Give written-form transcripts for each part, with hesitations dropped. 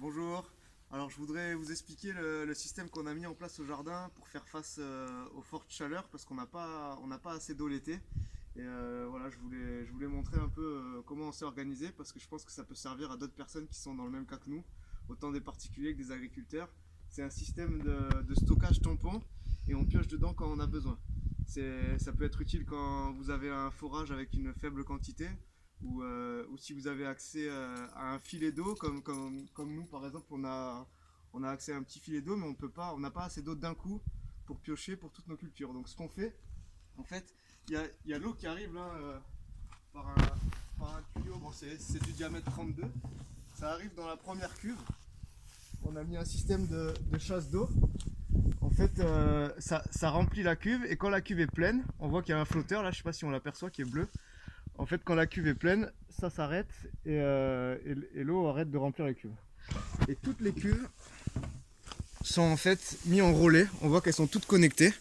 Bonjour. Alors je voudrais vous expliquer le système qu'on a mis en place au jardin pour faire face aux fortes chaleurs parce qu'on n'a pas assez d'eau l'été. Et voilà, je voulais montrer un peu comment on s'est organisé parce que je pense que ça peut servir à d'autres personnes qui sont dans le même cas que nous, autant des particuliers que des agriculteurs. C'est un système de stockage tampon et on pioche dedans quand on a besoin. Ça peut être utile quand vous avez un forage avec une faible quantité ou si vous avez accès à un filet d'eau, comme nous par exemple, on a accès à un petit filet d'eau, mais on n'a pas assez d'eau d'un coup pour piocher pour toutes nos cultures. Donc ce qu'on fait, en fait, il y a l'eau qui arrive là par, un, par un tuyau, bon, c'est du diamètre 32, ça arrive dans la première cuve, on a mis un système de chasse d'eau. En fait, ça remplit la cuve et quand la cuve est pleine, on voit qu'il y a un flotteur là, je sais pas si on l'aperçoit, qui est bleu. En fait, quand la cuve est pleine, ça s'arrête et l'eau arrête de remplir la cuve. Et toutes les cuves sont en fait mises en relais. On voit qu'elles sont toutes connectées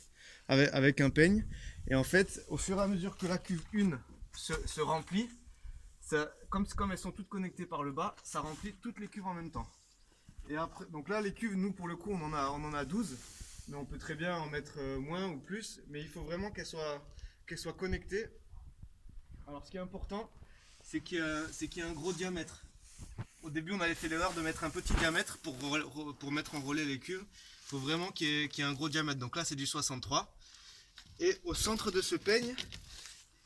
avec un peigne. Et en fait, au fur et à mesure que la cuve 1 se remplit, comme elles sont toutes connectées par le bas, ça remplit toutes les cuves en même temps. Et après, donc là, les cuves, nous pour le coup, on en a 12, mais on peut très bien en mettre moins ou plus. Mais il faut vraiment qu'elles soient connectées. Alors ce qui est important, c'est qu'il y a un gros diamètre. Au début, on avait fait l'erreur de mettre un petit diamètre pour mettre en relais les cuves. Il faut vraiment qu'il y ait un gros diamètre. Donc là, c'est du 63. Et au centre de ce peigne,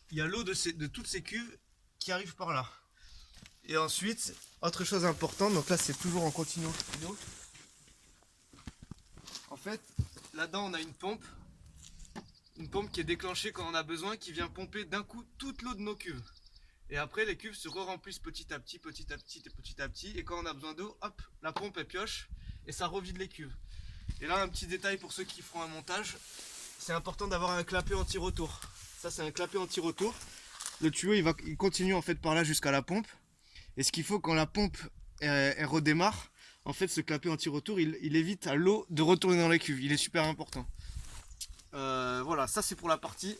il y a l'eau de toutes ces cuves qui arrive par là. Et ensuite, autre chose importante, donc là, c'est toujours en continu d'eau. En fait, là-dedans, on a une pompe qui est déclenchée quand on a besoin, qui vient pomper d'un coup toute l'eau de nos cuves. Et après, les cuves se remplissent petit à petit, petit à petit, petit à petit. Et quand on a besoin d'eau, hop, la pompe elle pioche et ça revide les cuves. Et là, un petit détail pour ceux qui feront un montage, c'est important d'avoir un clapet anti-retour. Ça, c'est un clapet anti-retour. Le tuyau, il continue en fait par là jusqu'à la pompe. Et ce qu'il faut quand la pompe elle redémarre, en fait, ce clapet anti-retour, il évite à l'eau de retourner dans les cuves. Il est super important. Voilà, ça c'est pour la partie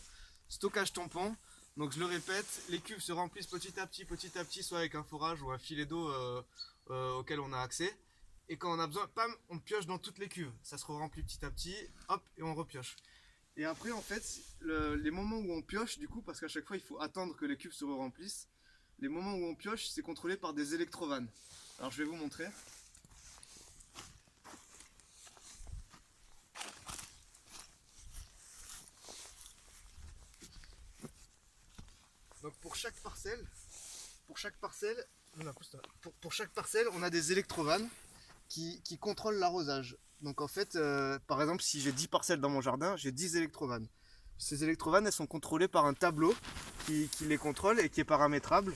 stockage tampon. Donc je le répète, les cuves se remplissent petit à petit, soit avec un forage ou un filet d'eau auquel on a accès. Et quand on a besoin, pam, on pioche dans toutes les cuves. Ça se remplit petit à petit, hop, et on repioche. Et après, en fait, les moments où on pioche, du coup, parce qu'à chaque fois il faut attendre que les cuves se remplissent, les moments où on pioche, c'est contrôlé par des électrovannes. Alors je vais vous montrer. Donc pour chaque parcelle, pour chaque parcelle, on a des électrovannes qui contrôlent l'arrosage. Donc en fait, par exemple, si j'ai 10 parcelles dans mon jardin, j'ai 10 électrovannes. Ces électrovannes, elles sont contrôlées par un tableau qui les contrôle et qui est paramétrable.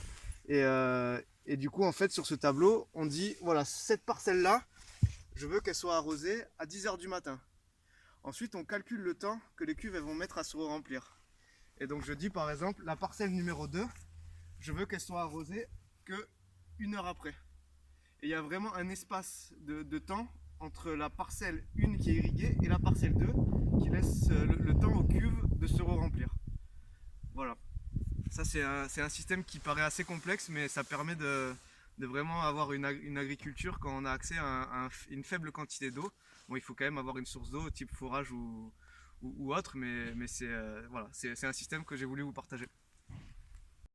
Et du coup, en fait, sur ce tableau, on dit, voilà, cette parcelle-là, je veux qu'elle soit arrosée à 10 h du matin. Ensuite, on calcule le temps que les cuves elles vont mettre à se remplir. Et donc je dis par exemple, la parcelle numéro 2, je veux qu'elle soit arrosée que 1 heure après. Et il y a vraiment un espace de temps entre la parcelle 1 qui est irriguée et la parcelle 2 qui laisse le temps aux cuves de se remplir. Voilà. Ça c'est un système qui paraît assez complexe, mais ça permet de vraiment avoir une agriculture quand on a accès à une faible quantité d'eau. Bon, il faut quand même avoir une source d'eau type forage ou autre, mais c'est voilà, c'est un système que j'ai voulu vous partager.